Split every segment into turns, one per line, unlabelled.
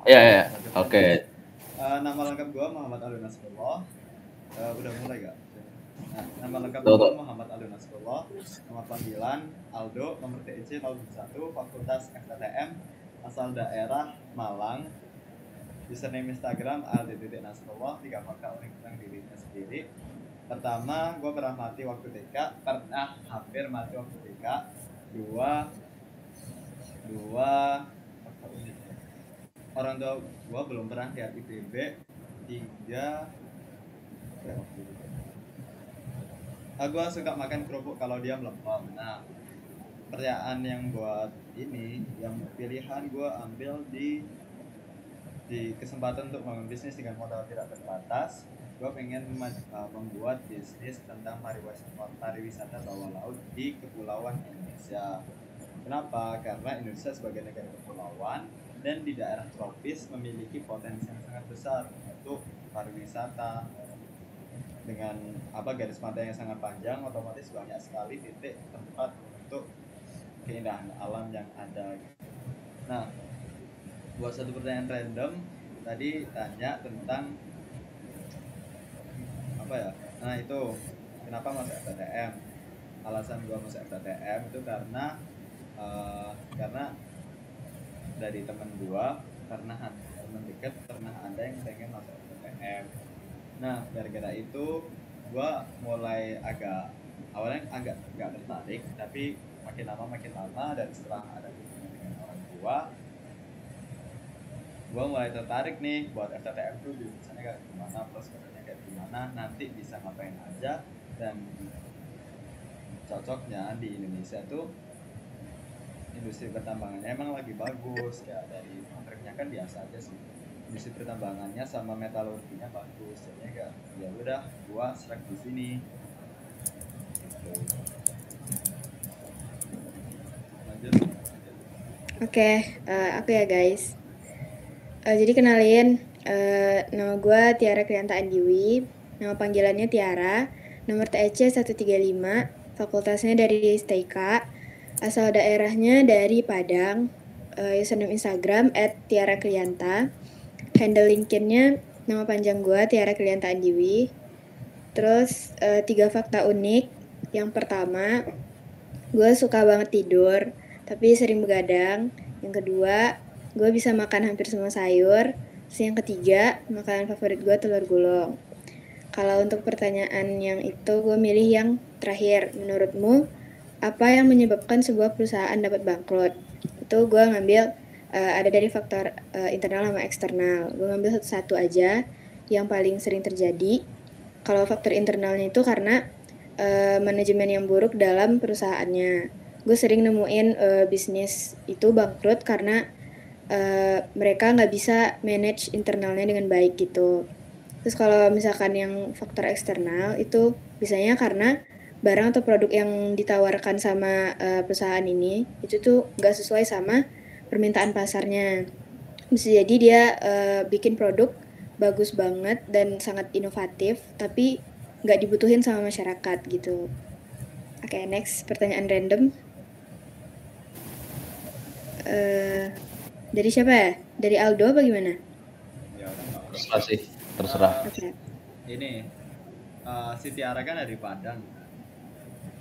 Iya, iya.
Lanjut
Oke.
lanjut. Nama lengkap gue Muhammad Alwi Nasrullah. Udah mulai gak? Nah, nama lengkap
Tuh,
gue
tuh.
Muhammad Alwi Nasrullah. Nama panggilan Aldo, nomor TIC 01, Fakultas FTTM, asal daerah Malang. Username Instagram aldi.nasrullah, 3 fakta unik tentang dirinya sendiri. Pertama, gue pernah mati waktu TK, pernah hampir mati waktu TK. Dua fakta unik. Orang tua gue belum pernah lihat IPB. 3, apa ya waktu itu? Gue suka makan kerupuk kalau dia melempem. Nah, pertanyaan yang buat ini, yang pilihan gue ambil di kesempatan untuk membangun bisnis dengan modal tidak terbatas. Gue pengen membuat bisnis tentang pariwisata bawah laut di kepulauan Indonesia. Kenapa? Karena Indonesia sebagai negara kepulauan dan di daerah tropis memiliki potensi yang sangat besar untuk pariwisata. Dengan garis pantai yang sangat panjang, otomatis banyak sekali titik tempat untuk keindahan alam yang ada. Nah, buat satu pertanyaan random tadi tanya tentang apa ya? Nah, itu kenapa masuk FTTM? Alasan gua masuk FTTM itu karena dari temen gua, karena temen deket pernah ada yang pengen masuk FTTM. Nah, gara-gara itu gua mulai awalnya agak nggak tertarik, tapi makin lama dan setelah ada hubungan dengan orang tua, gue mulai tertarik nih buat FTTM tuh jurusannya kayak gimana, prospeknya kayak gimana, nanti bisa ngapain aja. Dan cocoknya di Indonesia tuh industri pertambangannya emang lagi bagus, ya dari kontraknya kan biasa aja sih. Industri pertambangannya sama metalurginya bagus, jadinya kayak ya udah gua selek di sini gitu. Lanjut.
Oke, aku ya guys. Jadi kenalin, nama gue Tiara Krianta Andiwi, nama panggilannya Tiara, nomor TEC 135, fakultasnya dari STIK, asal daerahnya dari Padang, username Instagram @tiarakrianta, handle LinkedIn-nya nama panjang gue Tiara Krianta Andiwi. Terus 3 fakta unik. Yang pertama, gue suka banget tidur, tapi sering begadang. Yang kedua, gue bisa makan hampir semua sayur. Terus yang ketiga, makanan favorit gue telur gulung. Kalau untuk pertanyaan yang itu, gue milih yang terakhir. Menurutmu, apa yang menyebabkan sebuah perusahaan dapat bangkrut? Itu gue ngambil ada dari faktor internal sama eksternal. Gue ngambil satu-satu aja yang paling sering terjadi. Kalau faktor internalnya itu karena manajemen yang buruk dalam perusahaannya. Gue sering nemuin bisnis itu bangkrut karena mereka nggak bisa manage internalnya dengan baik gitu. Terus kalau misalkan yang faktor eksternal itu biasanya karena barang atau produk yang ditawarkan sama perusahaan ini itu tuh nggak sesuai sama permintaan pasarnya. Bisa jadi dia bikin produk bagus banget dan sangat inovatif, tapi nggak dibutuhin sama masyarakat gitu. Oke, next pertanyaan random. Dari siapa ya? Dari Aldo apa gimana?
Ya udah nggak apa-apa.
Terserah sih, terserah.
Oke.
Ini si Tiara kan dari Padang kan.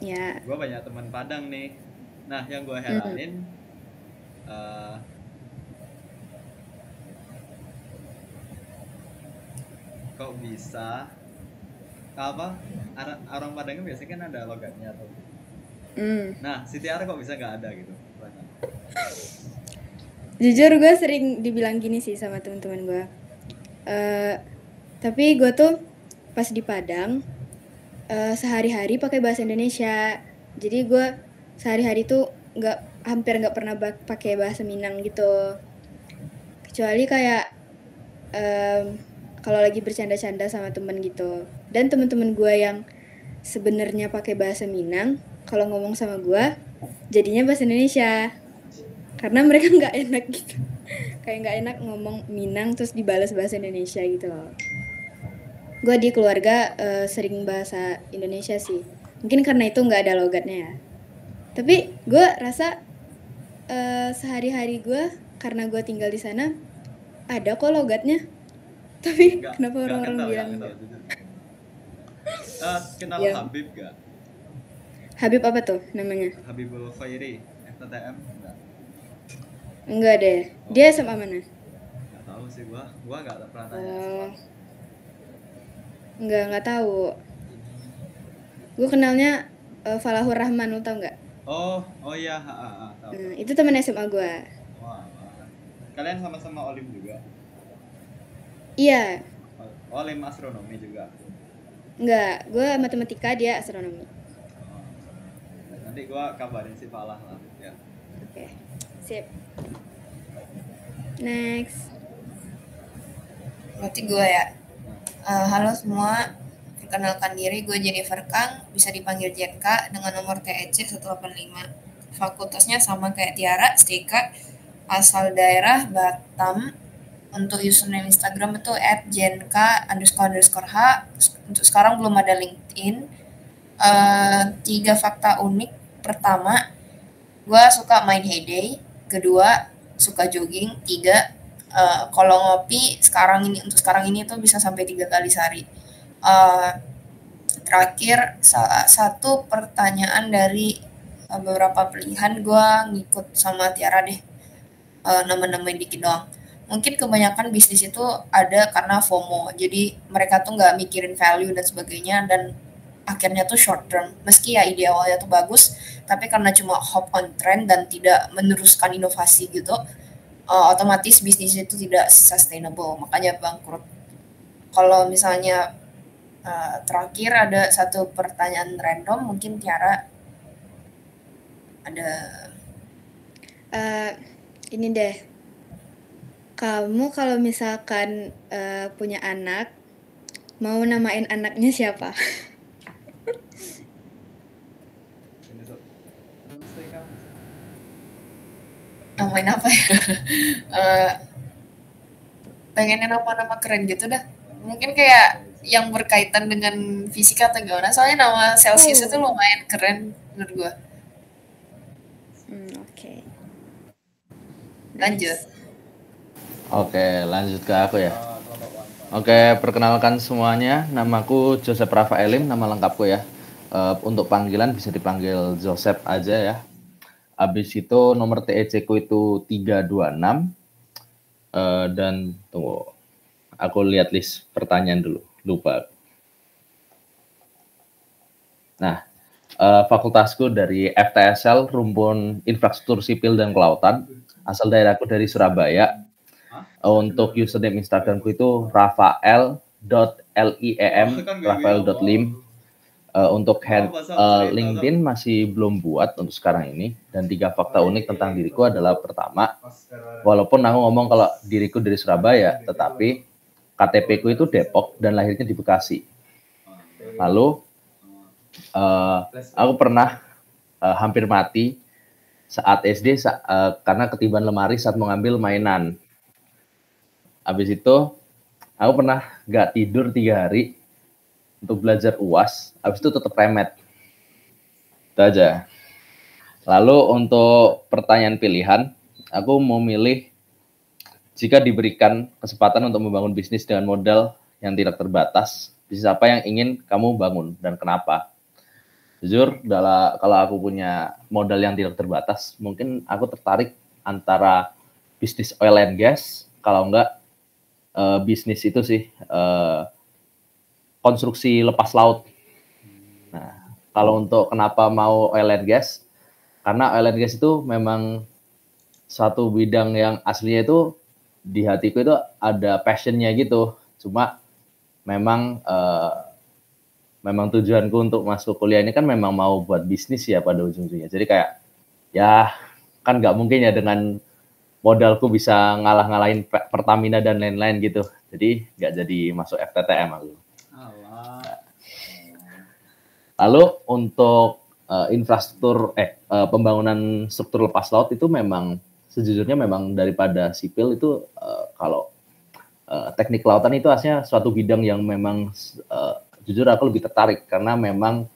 Ya.
Gue banyak teman Padang nih. Nah, yang gue heranin kok bisa orang Padang kan biasanya kan ada logatnya tuh. Nah, si Tiara kok bisa nggak ada gitu?
Jujur gue sering dibilang gini sih sama teman-teman gue. Tapi gue tuh pas di Padang sehari-hari pakai bahasa Indonesia. Jadi gue sehari-hari tuh hampir nggak pernah pakai bahasa Minang gitu. Kecuali kayak kalau lagi bercanda-canda sama temen gitu. Dan temen-temen gue yang sebenarnya pakai bahasa Minang, kalau ngomong sama gue jadinya bahasa Indonesia. Karena mereka nggak enak gitu. Kayak nggak enak ngomong Minang terus dibalas bahasa Indonesia gitu loh. Gue di keluarga sering bahasa Indonesia sih. Mungkin karena itu nggak ada logatnya ya. Tapi gue rasa sehari-hari gue, karena gue tinggal di sana, Ada kok logatnya. Tapi
Nggak,
kenapa
nggak
orang-orang
kental,
bilang
nggak kental.
enggak?
Jujur. Kenal
Ya.
Habib nggak?
Habib apa tuh namanya?
Habibul Khairi, FTTM? Nggak.
Enggak deh. Dia SMA mana?
Nggak tahu sih gua nggak pernah tanya
Oh,
SMA.
enggak tahu. Gue kenalnya Falahur Rahman, lu tau nggak?
Oh iya, tahu
Nah,
tahu.
itu temen SMA gue.
Wah, wah. Kalian sama-sama olim juga?
Iya,
Olim astronomi juga.
enggak. Gue matematika, dia astronomi.
Oh, nanti gua kabarin si Falah lah ya.
Oke, sip. Next.
Berarti gue ya. Halo semua, perkenalkan diri, gue Jennifer Kang, bisa dipanggil Jenka dengan nomor TEC 185. Fakultasnya sama kayak Tiara, STK, asal daerah Batam. Untuk username Instagram itu @jenka__h. Untuk sekarang belum ada LinkedIn. 3 fakta unik. Pertama, gue suka main Heyday. Kedua, suka jogging. 3, kalau ngopi untuk sekarang ini tuh bisa sampai 3 kali sehari. Terakhir, satu pertanyaan dari beberapa pilihan, gue ngikut sama Tiara deh, nambah-nambahin dikit doang. Mungkin kebanyakan bisnis itu ada karena FOMO, jadi mereka tuh nggak mikirin value dan sebagainya, dan akhirnya tuh short term. Meski ya ide awalnya tuh bagus, tapi karena cuma hop on trend dan tidak meneruskan inovasi gitu, otomatis bisnis itu tidak sustainable, makanya bangkrut. Kalau misalnya terakhir ada satu pertanyaan random, mungkin Tiara ada.
Ini deh. Kamu kalau misalkan punya anak, mau namain anaknya siapa?
Namain apa ya? Pengennya nama-nama keren gitu dah. Mungkin kayak yang berkaitan dengan fisika atau gimana. Soalnya nama Celsius itu lumayan keren menurut gue.
Oke.
Lanjut.
Oke, lanjut ke aku ya. Oke, perkenalkan semuanya. Namaku Joseph Rafaelim, nama lengkapku ya. Untuk panggilan bisa dipanggil Joseph aja ya. Habis itu nomor TEC ku itu 326. Dan tunggu, aku lihat list pertanyaan dulu, lupa. Nah, fakultasku dari FTSL, Rumpun Infrastruktur Sipil dan Kelautan. Asal daerahku dari Surabaya. Untuk username Instagramku itu rafael.liem, rafael.lim. Untuk LinkedIn masih belum buat untuk sekarang ini. Dan 3 fakta unik tentang diriku adalah pertama, walaupun aku ngomong kalau diriku dari Surabaya, tetapi KTP ku itu Depok dan lahirnya di Bekasi. Lalu aku pernah hampir mati saat SD karena ketiban lemari saat mengambil mainan. Habis itu aku pernah gak tidur 3 hari untuk belajar UAS, habis itu tetap remet. Itu aja. Lalu untuk pertanyaan pilihan, aku mau milih jika diberikan kesempatan untuk membangun bisnis dengan modal yang tidak terbatas, bisnis apa yang ingin kamu bangun dan kenapa? Jujur, kalau aku punya modal yang tidak terbatas, mungkin aku tertarik antara bisnis oil and gas, kalau enggak bisnis itu sih, konstruksi lepas laut. Nah, kalau untuk kenapa mau oil and gas, karena oil and gas itu memang satu bidang yang aslinya itu di hatiku itu ada passionnya gitu. Cuma memang tujuanku untuk masuk kuliah ini kan memang mau buat bisnis ya pada ujung-ujungnya. Jadi kayak ya kan nggak mungkin ya dengan modalku bisa ngalah-ngalahin Pertamina dan lain-lain gitu. Jadi nggak jadi masuk FTTM aku. Lalu untuk infrastruktur pembangunan struktur lepas laut itu memang sejujurnya memang daripada sipil itu kalau teknik kelautan itu aslinya suatu bidang yang memang jujur aku lebih tertarik karena memang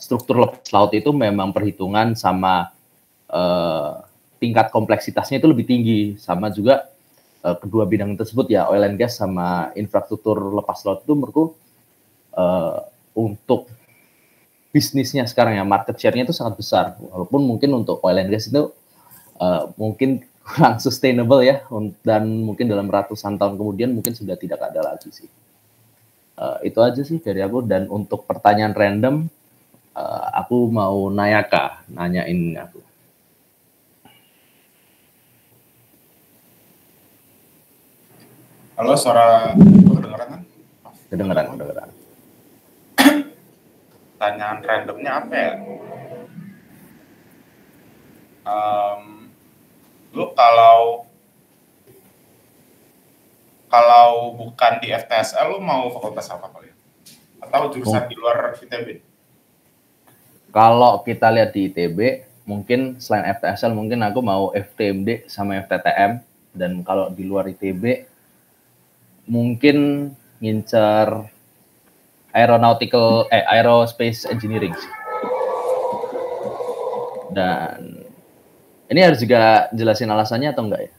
struktur lepas laut itu memang perhitungan sama tingkat kompleksitasnya itu lebih tinggi, sama juga kedua bidang tersebut ya, oil and gas sama infrastruktur lepas laut itu menurutku untuk bisnisnya sekarang ya, market share-nya itu sangat besar. Walaupun mungkin untuk oil and gas itu mungkin kurang sustainable ya, dan mungkin dalam ratusan tahun kemudian mungkin sudah tidak ada lagi sih. Itu aja sih dari aku. Dan untuk pertanyaan random, aku mau nanyain aku.
Halo, suara kedengeran kan?
Kedengeran.
Pertanyaan randomnya apa ya? Lu kalau bukan di FTSL, lu mau fakultas apa kalian? Atau jurusan di luar ITB?
Kalau kita lihat di ITB, mungkin selain FTSL, mungkin aku mau FTMD sama FTTM. Dan kalau di luar ITB, mungkin ngincer aerospace engineering sih. Dan ini harus juga jelasin alasannya atau enggak ya?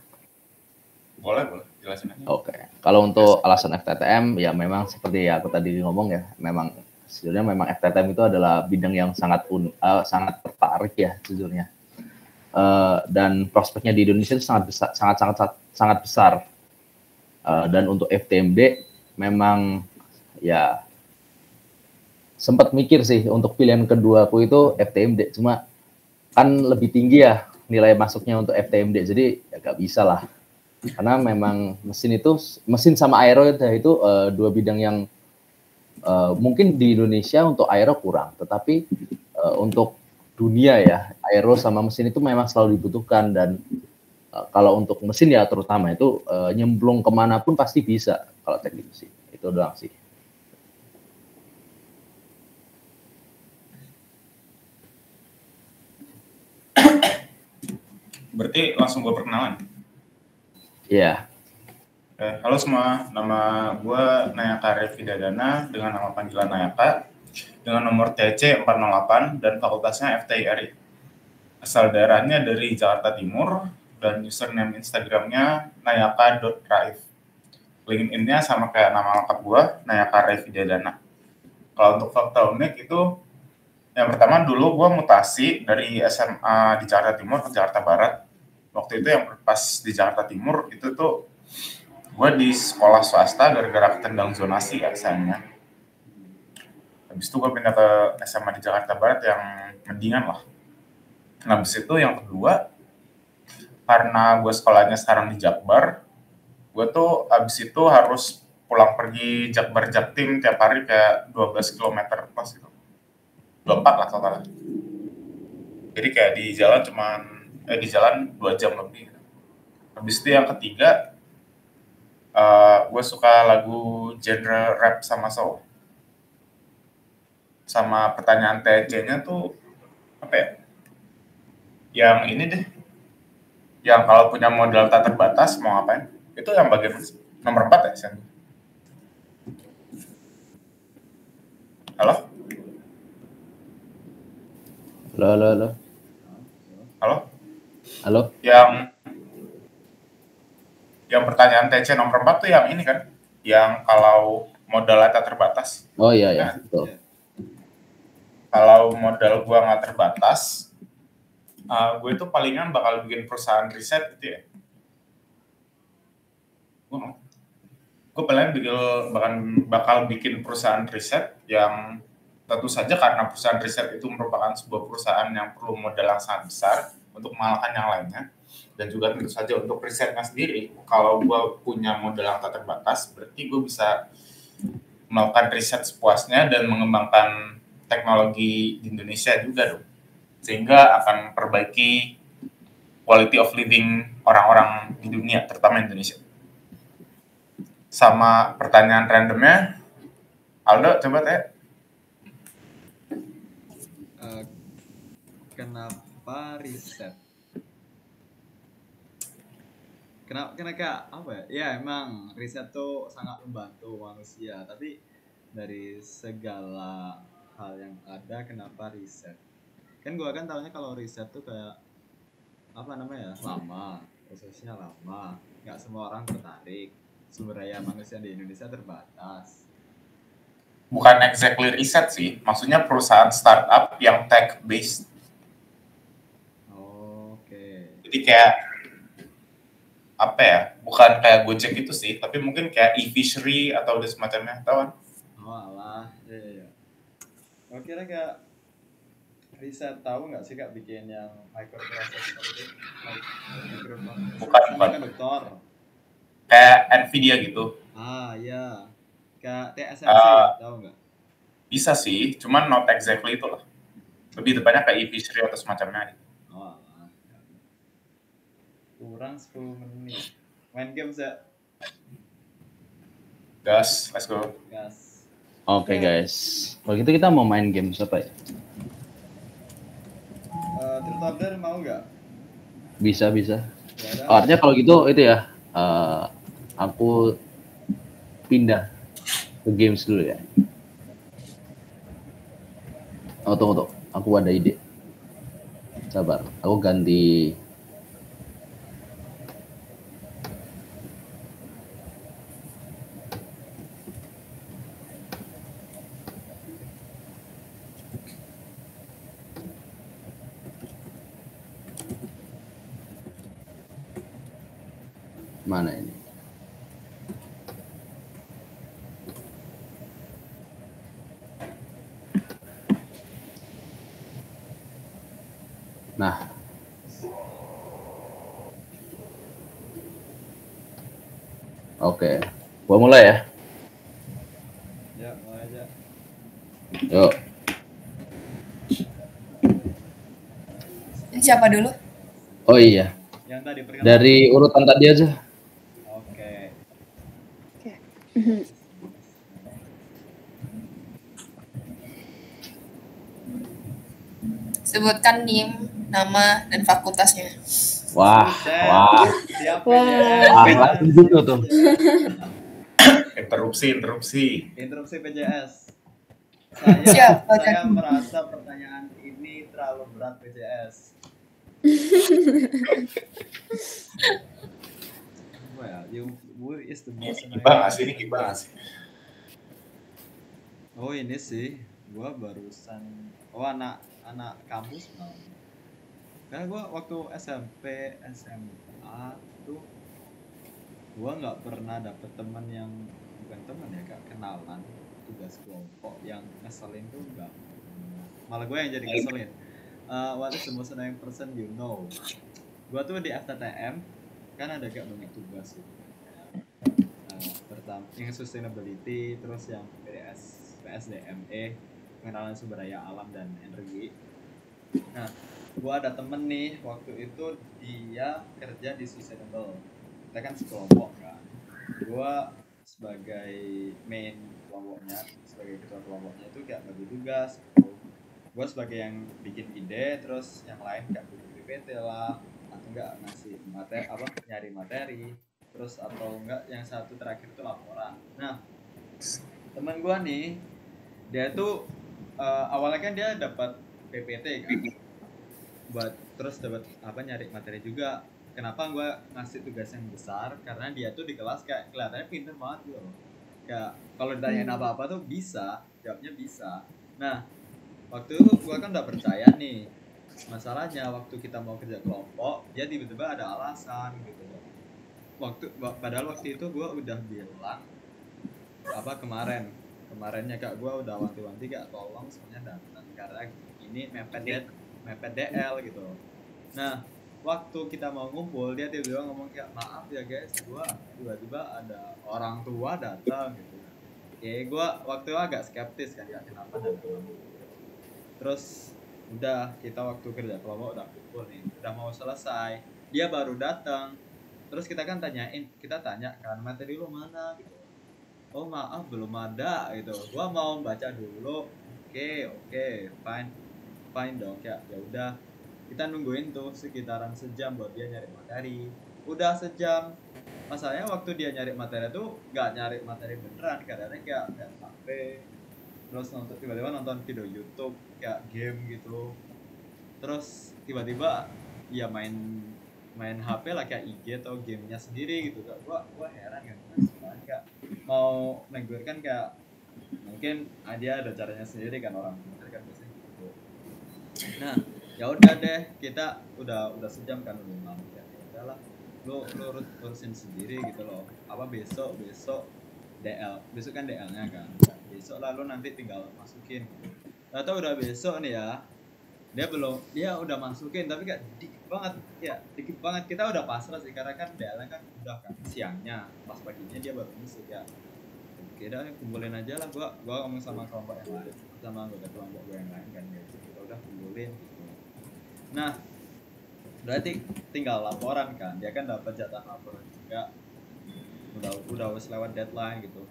Boleh, jelasin aja.
Oke. Kalau untuk alasan FTTM, ya memang seperti aku tadi ngomong ya, sejujurnya memang FTTM itu adalah bidang yang sangat tertarik ya sejujurnya. Dan prospeknya di Indonesia itu sangat besar. Dan untuk FTMD memang ya sempat mikir sih untuk pilihan kedua aku itu FTMD, cuma kan lebih tinggi ya nilai masuknya untuk FTMD, jadi ya gak bisa lah. Karena memang mesin sama aero itu dua bidang yang mungkin di Indonesia untuk aero kurang, tetapi untuk dunia ya aero sama mesin itu memang selalu dibutuhkan. Dan kalau untuk mesin ya terutama itu nyemplung kemana pun pasti bisa kalau teknik mesin. Itu doang sih.
Berarti langsung gue perkenalan?
Iya.
Halo semua, nama gue Nayaka Revidadana dengan nama panggilan Nayaka, dengan nomor TC 408 dan fakultasnya FTIRI. Asal daerahnya dari Jakarta Timur dan username Instagramnya nayaka.raif. LinkedIn-nya sama kayak nama lengkap gue, Nayaka Revidadana. Kalau untuk fakta unik itu, yang pertama dulu gue mutasi dari SMA di Jakarta Timur ke Jakarta Barat. Waktu itu yang pas di Jakarta Timur itu tuh gue di sekolah swasta gara-gara ketendang zonasi ya sayangnya. Habis itu gue pindah ke SMA di Jakarta Barat yang mendingan lah. Nah, habis itu yang kedua, karena gue sekolahnya sekarang di Jakbar, gue tuh habis itu harus pulang pergi Jakbar Jaktim tiap hari kayak 12 km plus gitu. 24 lah totalnya. Jadi kayak di jalan 2 jam lebih. Habis itu yang ketiga, gue suka lagu genre rap sama soul. Sama pertanyaan TC-nya tuh apa ya? Yang ini deh, yang kalau punya modal tak terbatas mau ngapain? Itu yang bagian nomor 4 ya, Sen? Halo? Halo? Yang pertanyaan TC nomor 4 tuh yang ini kan? Yang kalau modal tak terbatas.
Oh iya, nah, betul.
Kalau modal gua nggak terbatas, gue itu palingan bakal bikin perusahaan riset gitu ya. Gue paling bakal bikin perusahaan riset yang tentu saja karena perusahaan riset itu merupakan sebuah perusahaan yang perlu modal yang sangat besar untuk mengalahkan yang lainnya. Dan juga tentu saja untuk risetnya sendiri, kalau gue punya modal yang tak terbatas, berarti gue bisa melakukan riset sepuasnya dan mengembangkan teknologi di Indonesia juga dong. Sehingga akan perbaiki quality of living orang-orang di dunia, terutama Indonesia. Sama pertanyaan randomnya, Aldo coba tanya.
Kenapa riset? Kenapa apa ya? Ya emang riset tuh sangat membantu manusia, tapi dari segala hal yang ada, kenapa riset? Kan gue kan tahunya kalau riset tuh kayak apa namanya ya, lama, prosesnya lama, nggak semua orang tertarik. Sumber daya manusia di Indonesia terbatas.
Bukan exactly riset sih, maksudnya perusahaan startup yang tech based.
Oke.
Jadi kayak apa ya? Bukan kayak Gojek itu sih, tapi mungkin kayak e-fishery atau semacamnya, tahu kan?
Oh alah, iya. Kau kira kayak riset tahu nggak sih kak bikin yang microprocessor seperti
Bukan.
semikonduktor?
Kayak Nvidia gitu.
Ah iya, kayak TSMC tahu nggak?
Bisa sih, cuman not exactly itu lah. Lebih tepatnya kayak e-fishery atau semacamnya.
Oh alah, kurang 10 menit. Main game ya?
Gas, let's go.
Gas.
Oke guys, kalau gitu kita mau main game apa ya?
Truth Order mau nggak?
Bisa.
Ya,
Oh, artinya kalau gitu itu ya, aku pindah ke games dulu ya. Oh tunggu, aku ada ide. Sabar, aku ganti. Mana ini? Nah. Oke. Gua mulai ya.
Ya, mulai aja.
Yuk.
Ini siapa dulu?
Oh iya.
Yang tadi perkenalan.
Dari urutan tadi aja.
Oke.
Sebutkan NIM, nama, dan fakultasnya.
Wah.
Siap.
Langsung gitu tuh.
Interupsi.
Interupsi PJS.
Siap,
Saya merasa pertanyaan ini terlalu berat PJS. Well, who is the most
Gimana sih?
Oh ini sih, gua barusan, anak kampus mau. Karena gua waktu SMP, SMA tuh, gua nggak pernah dapet teman yang bukan teman ya kak, kenalan tugas kelompok yang ngeselin tuh enggak. Malah gue yang jadi ngeselin. What is the most annoying person you know? Gua tuh di FTTM kan ada kayak banyak tugas gitu. Pertama yang sustainability, terus yang PSDME, pengenalan sumber daya alam dan energi. Nah, gua ada temen nih waktu itu dia kerja di sustainable. Kita kan sekelompok kan. Gua sebagai main kelompoknya, sebagai ketua kelompoknya itu kayak bagi tugas. Gua sebagai yang bikin ide, terus yang lain kayak bikin PPT lah, atau enggak ngasih materi nyari materi, terus atau enggak yang satu terakhir itu laporan. Nah, teman gua nih dia tuh awalnya kan dia dapat PPT kan, terus dapat nyari materi juga. Kenapa gua ngasih tugas yang besar? Karena dia tuh di kelas kayak kelihatannya pintar banget gitu loh. Kayak kalau ditanyain apa-apa tuh bisa, jawabnya bisa. Nah, waktu itu gua kan udah percaya nih. Masalahnya waktu kita mau kerja kelompok, dia tiba-tiba ada alasan gitu loh. Padahal waktu itu gue udah bilang kemarinnya kak, gue udah wanti-wanti kak tolong semuanya datang karena ini mepet DL gitu. Nah waktu kita mau ngumpul dia tiba-tiba ngomong kayak maaf ya guys, gue tiba-tiba ada orang tua datang gitu. Oke, gue waktu itu agak skeptis kan ya kenapa datang. Terus udah kita waktu kerja kelompok udah kumpul nih, udah mau selesai, dia baru datang. Terus kita kan tanya kan materi lu mana gitu. Oh maaf belum ada gitu. Gua mau baca dulu. Oke, fine dong ya. Ya udah. Kita nungguin tuh sekitaran sejam buat dia nyari materi. Udah sejam. Masalahnya waktu dia nyari materi tuh nggak nyari materi beneran, kadang-kadang kayak HP. Terus tiba-tiba nonton video YouTube kayak game gitu. Terus tiba-tiba ya main main HP lah kayak IG atau gamenya sendiri gitu. Gua heran kan, nggak mau negur kan, kayak mungkin dia ada caranya sendiri kan, orang pintar kan biasanya gitu. Nah ya udah deh, kita udah sejam kan, udah malam ya udahlah, lu urusin sendiri gitu loh. Apa besok DL, besok kan DL-nya kan, besok lalu nanti tinggal masukin gitu. Atau udah besok nih ya, dia udah masukin tapi kayak dikit banget. Kita udah pasrah sih, karena kan DL-nya kan udah kan siangnya, pas paginya dia baru masuk ya. Oke dah, kumpulin aja lah. Gua ngomong sama kelompok yang lain, sama anggota kelompok gue yang lain kan, gitu. Kita udah kumpulin gitu. Nah berarti tinggal laporan kan, dia kan dapat jatah laporan juga, udah lewat deadline gitu.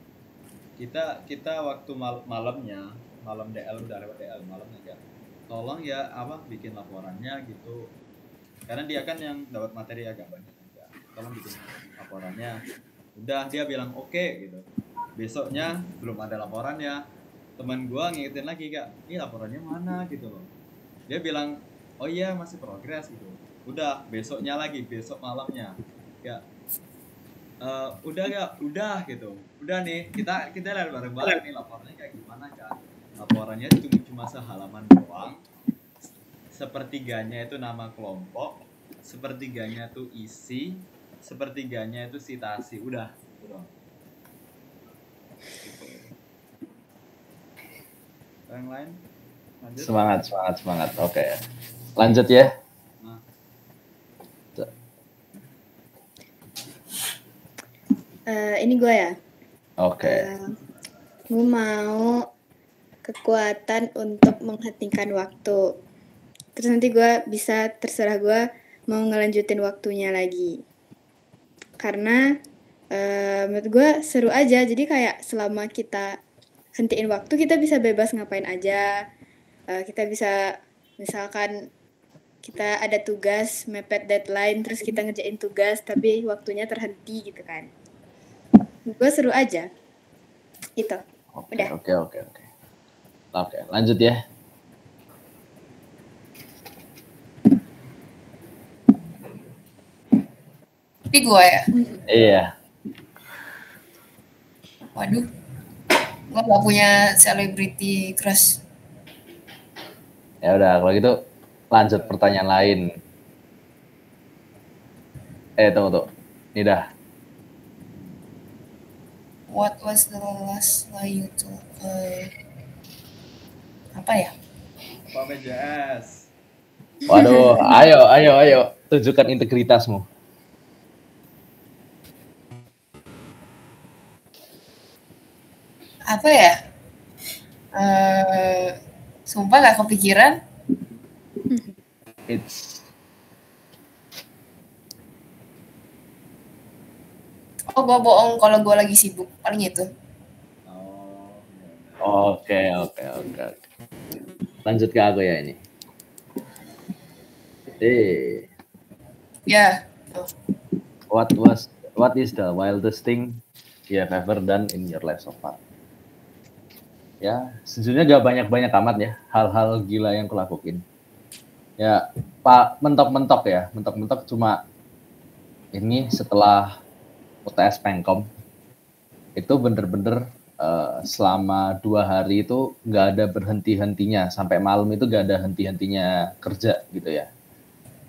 Kita waktu malam DL, udah lewat DL malamnya kan, tolong ya bikin laporannya gitu, karena dia kan yang dapat materi agak banyak juga, tolong bikin laporannya. Udah, dia bilang oke gitu. Besoknya belum ada laporannya, teman gua ngingetin lagi, Kak, ini laporannya mana gitu loh. Dia bilang oh iya masih progres gitu. Udah, besoknya lagi, besok malamnya ya, udah gitu, udah nih, kita lihat bareng-bareng nih laporannya kayak gimana kan. Laporannya cuma sehalaman doang, sepertiganya itu nama kelompok, sepertiganya tuh isi, sepertiganya itu citasi. Udah. Yang lain lanjut.
Semangat. Oke. Lanjut ya.
Ini gue ya.
Oke.
Gue mau kekuatan untuk menghentikan waktu. Terus nanti gue bisa, terserah gue mau ngelanjutin waktunya lagi. Karena menurut gue seru aja. Jadi kayak selama kita hentiin waktu, kita bisa bebas ngapain aja. Kita bisa, misalkan kita ada tugas, mepet deadline, terus kita ngerjain tugas, tapi waktunya terhenti gitu kan. Gue seru aja. Itu. Udah.
Oke, lanjut ya.
Tapi gue ya.
Iya.
Waduh. Gue gak punya celebrity crush.
Ya udah, kalau gitu lanjut pertanyaan lain. Tunggu. Ini dah.
What was the last lie you told? Apa ya?
PJS.
Waduh, ayo. Tunjukkan integritasmu.
Apa ya? Sumpah gak kepikiran. Oh, gue bohong kalau gue lagi sibuk, paling itu.
Oke. Lanjut ke aku ya ini.
Ya.
What is the wildest thing you have ever done in your life so far? Ya, sejujurnya gak banyak amat ya hal-hal gila yang kulakuin. Ya, mentok-mentok cuma ini setelah UTS Pengkom itu bener-bener selama 2 hari itu nggak ada berhenti-hentinya, sampai malam itu nggak ada henti-hentinya kerja gitu ya.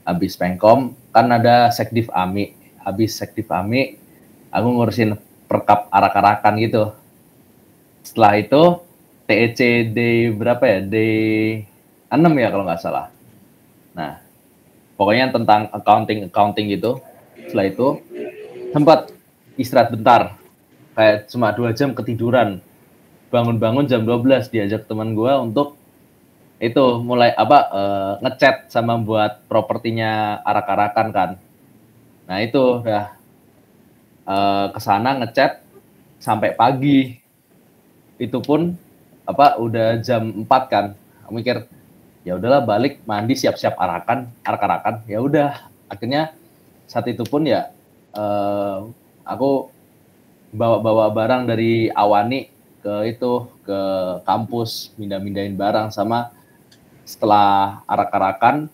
Habis Pengkom kan ada Sekdiv AMI, aku ngurusin perkap arak-arakan gitu. Setelah itu TEC day berapa ya, day 6 ya kalau nggak salah. Nah pokoknya tentang accounting gitu. Setelah itu sempat istirahat bentar, kayak cuma 2 jam ketiduran, bangun jam 12 diajak teman gue untuk itu mulai ngecat sama buat propertinya arak-arakan kan. Nah itu udah kesana ngecat sampai pagi, itu pun udah jam 4 kan. Aku mikir ya udahlah, balik mandi siap-siap arak-arakan. Ya udah, akhirnya saat itu pun ya aku bawa barang dari Awani ke kampus, mindahin barang. Sama setelah arak-arakan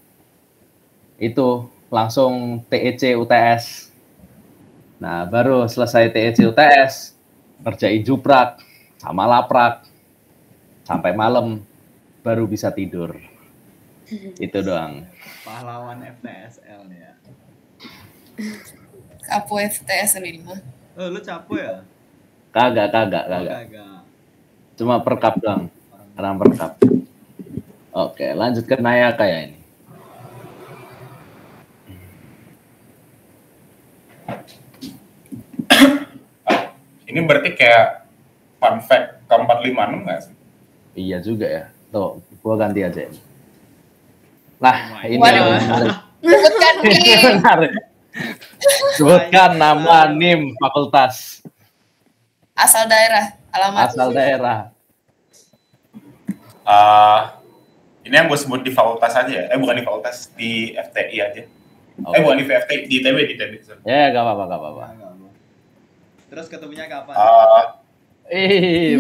itu langsung TEC UTS. Nah, baru selesai TEC UTS, ngerjain juprak sama laprak sampai malam baru bisa tidur. Itu doang.
Pahlawan FTSL nih ya.
Kapo FTS ini mah.
Oh, lu capo ya?
Kagak.
Kagak.
Cuma perkap doang. Orang perkap. Oke, lanjut ke Naya kayak ini.
Ini berarti kayak fun fact ke 456 nggak sih?
Iya juga ya. Tuh, gua ganti aja ini. Nah, ini
Waduh.
yang menarik.
Sebutkan nih.
Menarik. Sebutkan nama NIM fakultas,
Asal daerah, alamat.
asal daerah.
Ini yang gue sebut di fakultas aja ya? Bukan di fakultas, di FTI aja.
Oke.
Bukan di FTI, di ITB. Sorry.
Ya, gak apa-apa.
Enggak apa. Terus ketemunya kapan?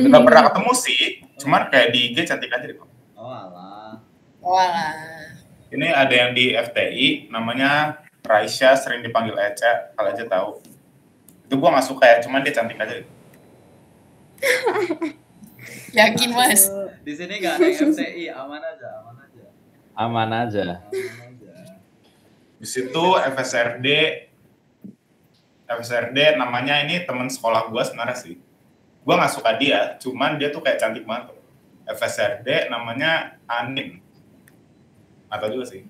Nggak pernah ketemu sih, cuman kayak di IG cantik aja deh.
Oh alah.
Walah.
Ini ada yang di FTI, namanya Raisya, sering dipanggil Eca, kalau aja tahu. Itu gue nggak suka ya, cuman dia cantik aja.
Yakin Mas?
Di sini nggak ada yang FTI, aman aja.
Aman aja.
Di situ FSRD namanya ini teman sekolah gue sebenarnya sih. Gue nggak suka dia, cuman dia tuh kayak cantik banget. FSRD namanya Anin. Atau juga sih.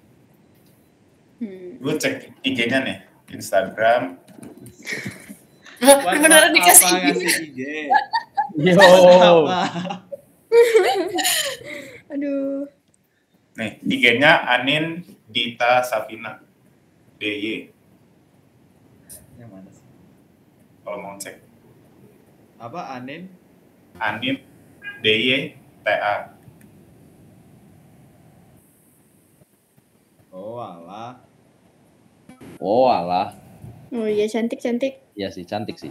Gue cek IG-nya nih, Instagram.
Beneran dikasih
apa
IG.
ngasih IG?
Yo.
Apa?
Aduh.
Nih, IG-nya Anin Dita Safina. DY.
Yang mana sih?
Kalau mau cek.
Apa Anin?
Anin DY TA.
Oh alah.
Oh, alah.
Oh iya, cantik.
Iya sih, cantik sih.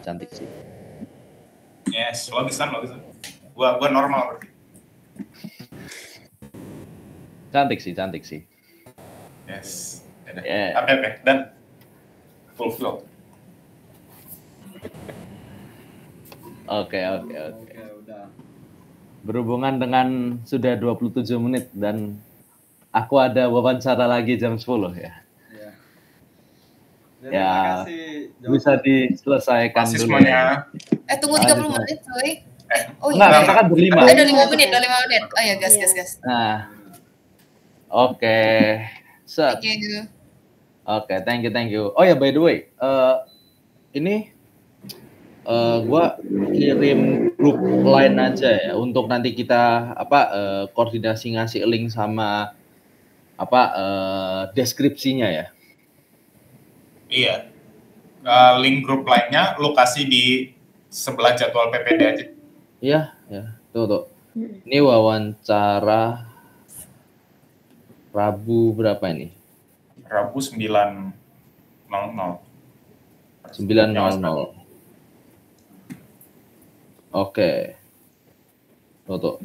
Yes, logisan. Gua normal berarti.
Cantik sih.
Yes.
Yeah.
Oke. Dan full flow.
Oke.
Oke, udah.
Berhubungan dengan sudah 27 menit dan aku ada wawancara lagi jam 10 ya.
Iya.
Ya,
Terima kasih.
Bisa diselesaikan
Masih
dulu.
semuanya.
Tunggu 30 menit, coy. Oh
Enggak,
iya.
kita kan berlima.
Udah 5 menit. Oh iya, gas.
Nah, oke. Set.
Thank you.
Oke, thank you. Oh ya, by the way, ini gua kirim grup line aja ya untuk nanti kita koordinasi ngasih link sama deskripsinya ya.
Iya. Link grup lainnya lu kasih di sebelah jadwal PPD aja.
Iya. Tuh. Ini wawancara Rabu berapa ini?
Rabu 9.00.
9.00. Oke. Tuh.